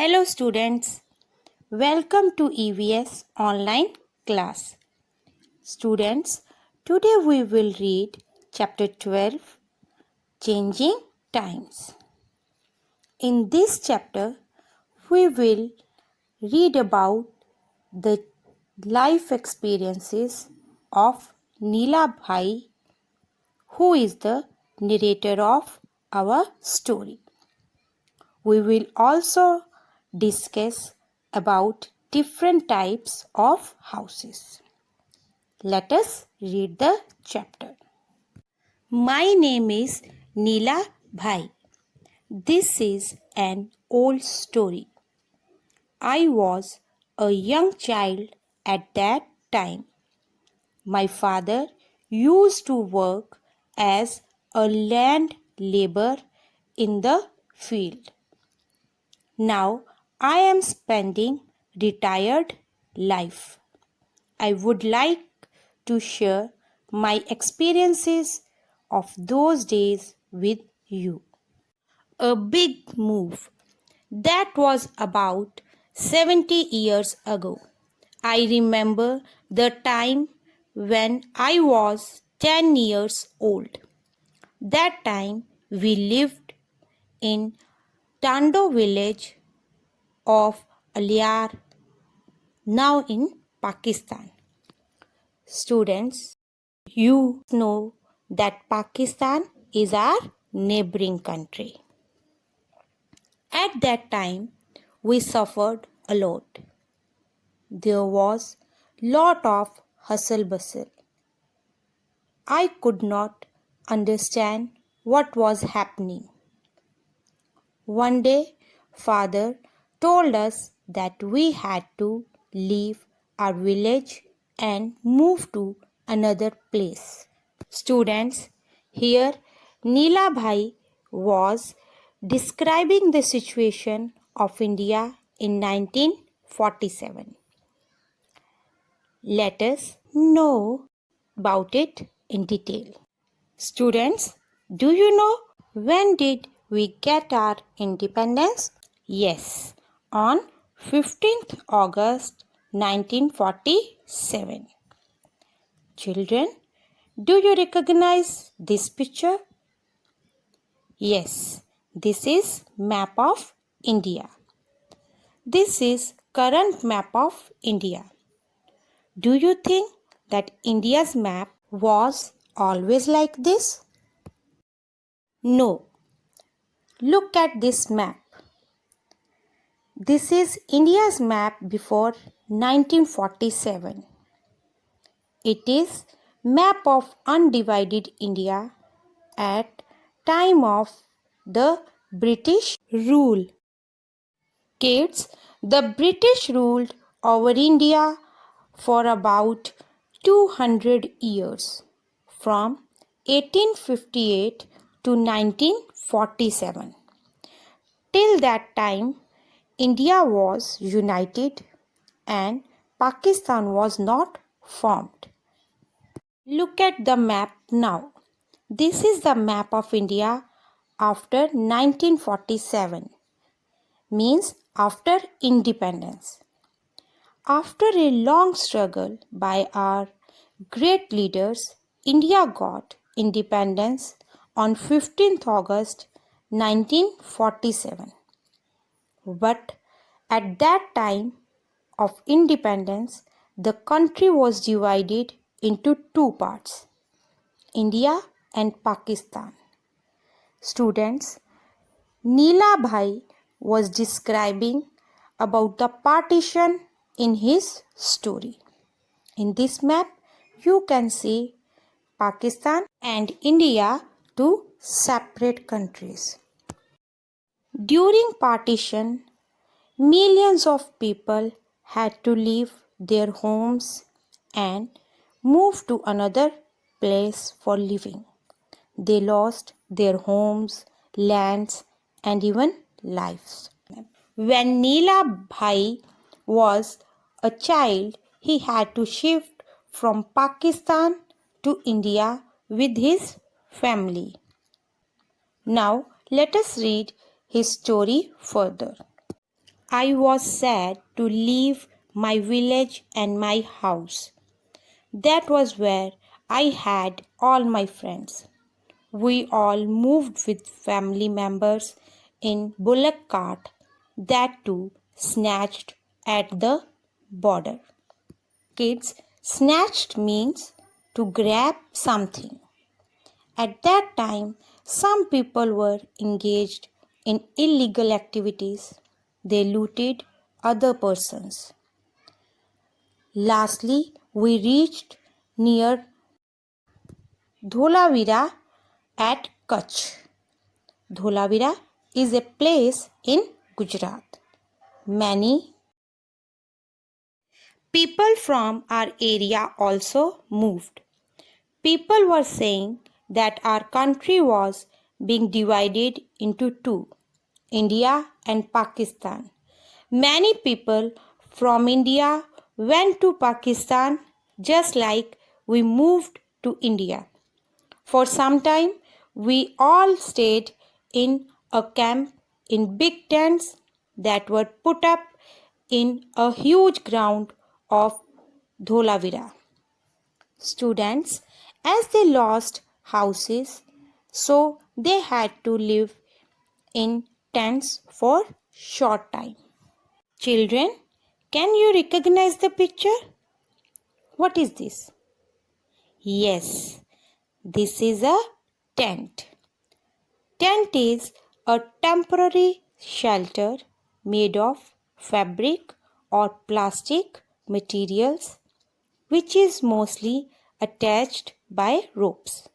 Hello students, welcome to EVS online class. Students, today we will read chapter 12, Changing Times. In this chapter, we will read about the life experiences of Neela Bhai, who is the narrator of our story. We will also discuss about different types of houses. Let us read the chapter. My name is Neela Bhai. This is an old story. I was a young child at that time. My father used to work as a land laborer in the field. Now I am spending retired life. I would like to share my experiences of those days with you. A big move. That was about 70 years ago. I remember the time when I was 10 years old. That time we lived in Tando village of Aliar, now in Pakistan. Students, you know that Pakistan is our neighboring country. At that time, we suffered a lot. There was lot of hustle bustle. I could not understand what was happening. One day, father told us that we had to leave our village and move to another place. Students, here Neela Bhai was describing the situation of India in 1947. Let us know about it in detail. Students, do you know when did we get our independence? Yes, on 15th August 1947. Children, do you recognize this picture? Yes, this is map of India. This is current map of India. Do you think that India's map was always like this? No. Look at this map. This is India's map before 1947. It is map of undivided India at time of the British rule. Kids, the British ruled over India for about 200 years, from 1858 to 1947. Till that time, India was united and Pakistan was not formed. Look at the map now. This is the map of India after 1947, means after independence. After a long struggle by our great leaders, India got independence on 15th August 1947. But at that time of independence, the country was divided into two parts, India and Pakistan. Students, Neela Bhai was describing about the partition in his story. In this map, you can see Pakistan and India, two separate countries. During partition, millions of people had to leave their homes and move to another place for living. They lost their homes, lands, and even lives. When Neela Bhai was a child, he had to shift from Pakistan to India with his family. Now, let us read his story further. I was sad to leave my village and my house. That was where I had all my friends. We all moved with family members in bullock cart, that too snatched at the border. Kids, snatched means to grab something. At that time, some people were engaged in illegal activities. They looted other persons. Lastly, we reached near Dholavira at Kutch. Dholavira is a place in Gujarat. Many people from our area also moved. People were saying that our country was being divided into two, India and Pakistan. Many people from India went to Pakistan just like we moved to India. For some time, we all stayed in a camp in big tents that were put up in a huge ground of Dholavira. Students, as they lost houses, so they had to live in tents for short time. Children, can you recognize the picture? What is this? Yes, this is a tent. Tent is a temporary shelter made of fabric or plastic materials which is mostly attached by ropes.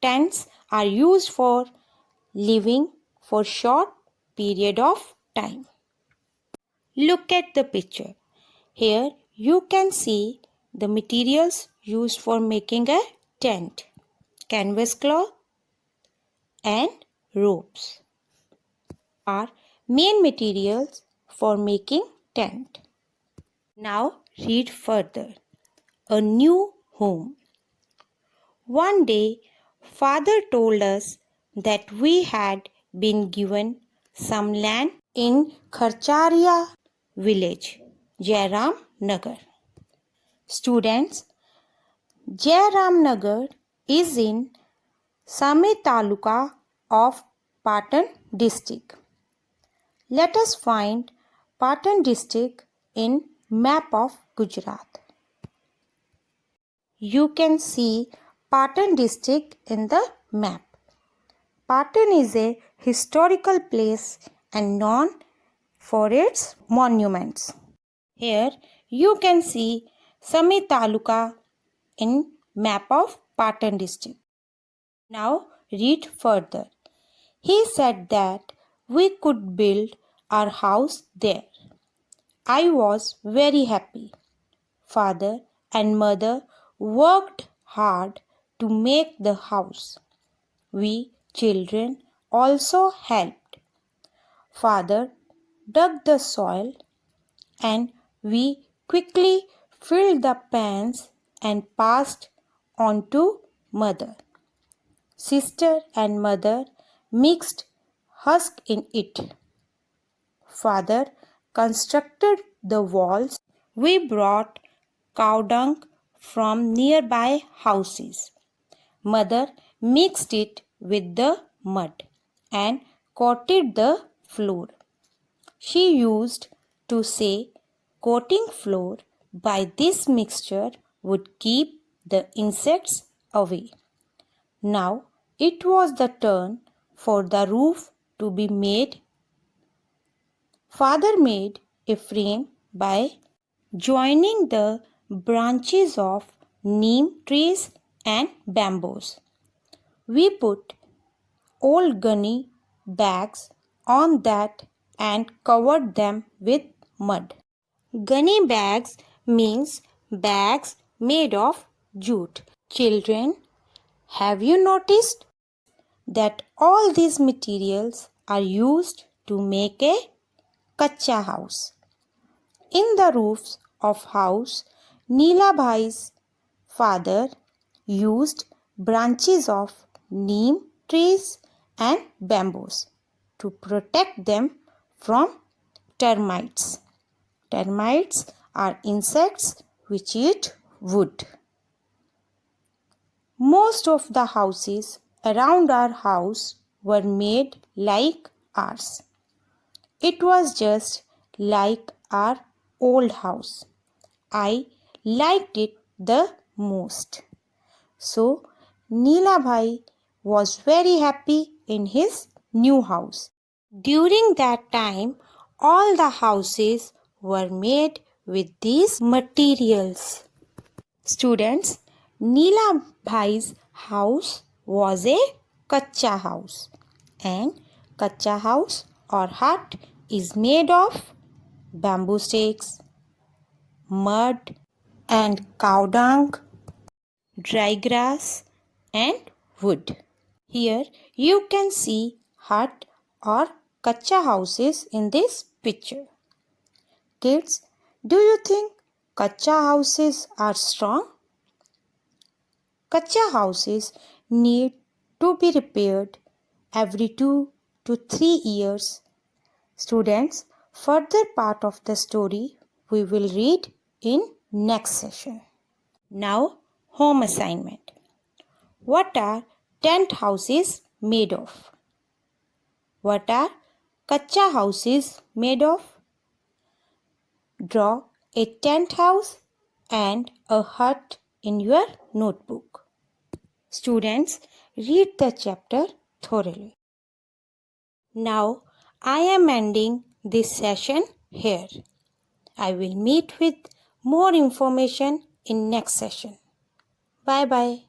Tents are used for living for short period of time. Look at the picture. Here you can see the materials used for making a tent. Canvas cloth and ropes are main materials for making tent. Now read further. A new home. One day, father told us that we had been given some land in Kharcharia village, Jairam Nagar. Students, Jairam Nagar is in Same Taluka of Patan district. Let us find Patan district in map of Gujarat. You can see Patan district in the map. Patan is a historical place and known for its monuments. Here you can see Same Taluka in map of Patan district. Now read further. He said that we could build our house there. I was very happy. Father and mother worked hard to make the house. We children also helped. Father dug the soil and we quickly filled the pans and passed on to mother. Sister and mother mixed husk in it. Father constructed the walls. We brought cow dung from nearby houses. Mother mixed it with the mud and coated the floor. She used to say coating floor by this mixture would keep the insects away. Now it was the turn for the roof to be made. Father made a frame by joining the branches of neem trees and bamboos. We put old gunny bags on that and covered them with mud. Gunny bags means bags made of jute. Children, have you noticed that all these materials are used to make a kacha house? In the roofs of house, Neela Bhai's father used branches of neem trees and bamboos to protect them from termites. Termites are insects which eat wood. Most of the houses around our house were made like ours. It was just like our old house. I liked it the most. So, Neela Bhai was very happy in his new house. During that time, all the houses were made with these materials. Students, Neela Bhai's house was a kacha house, and kacha house or hut is made of bamboo sticks, mud and cow dung, dry grass and wood. Here you can see hut or kacha houses in this picture. Kids, do you think kacha houses are strong? Kacha houses need to be repaired every 2 to 3 years. Students, further part of the story we will read in next session. Now, home assignment. What are tent houses made of? What are kacha houses made of? Draw a tent house and a hut in your notebook. Students, read the chapter thoroughly. Now, I am ending this session here. I will meet with more information in next session. Bye bye.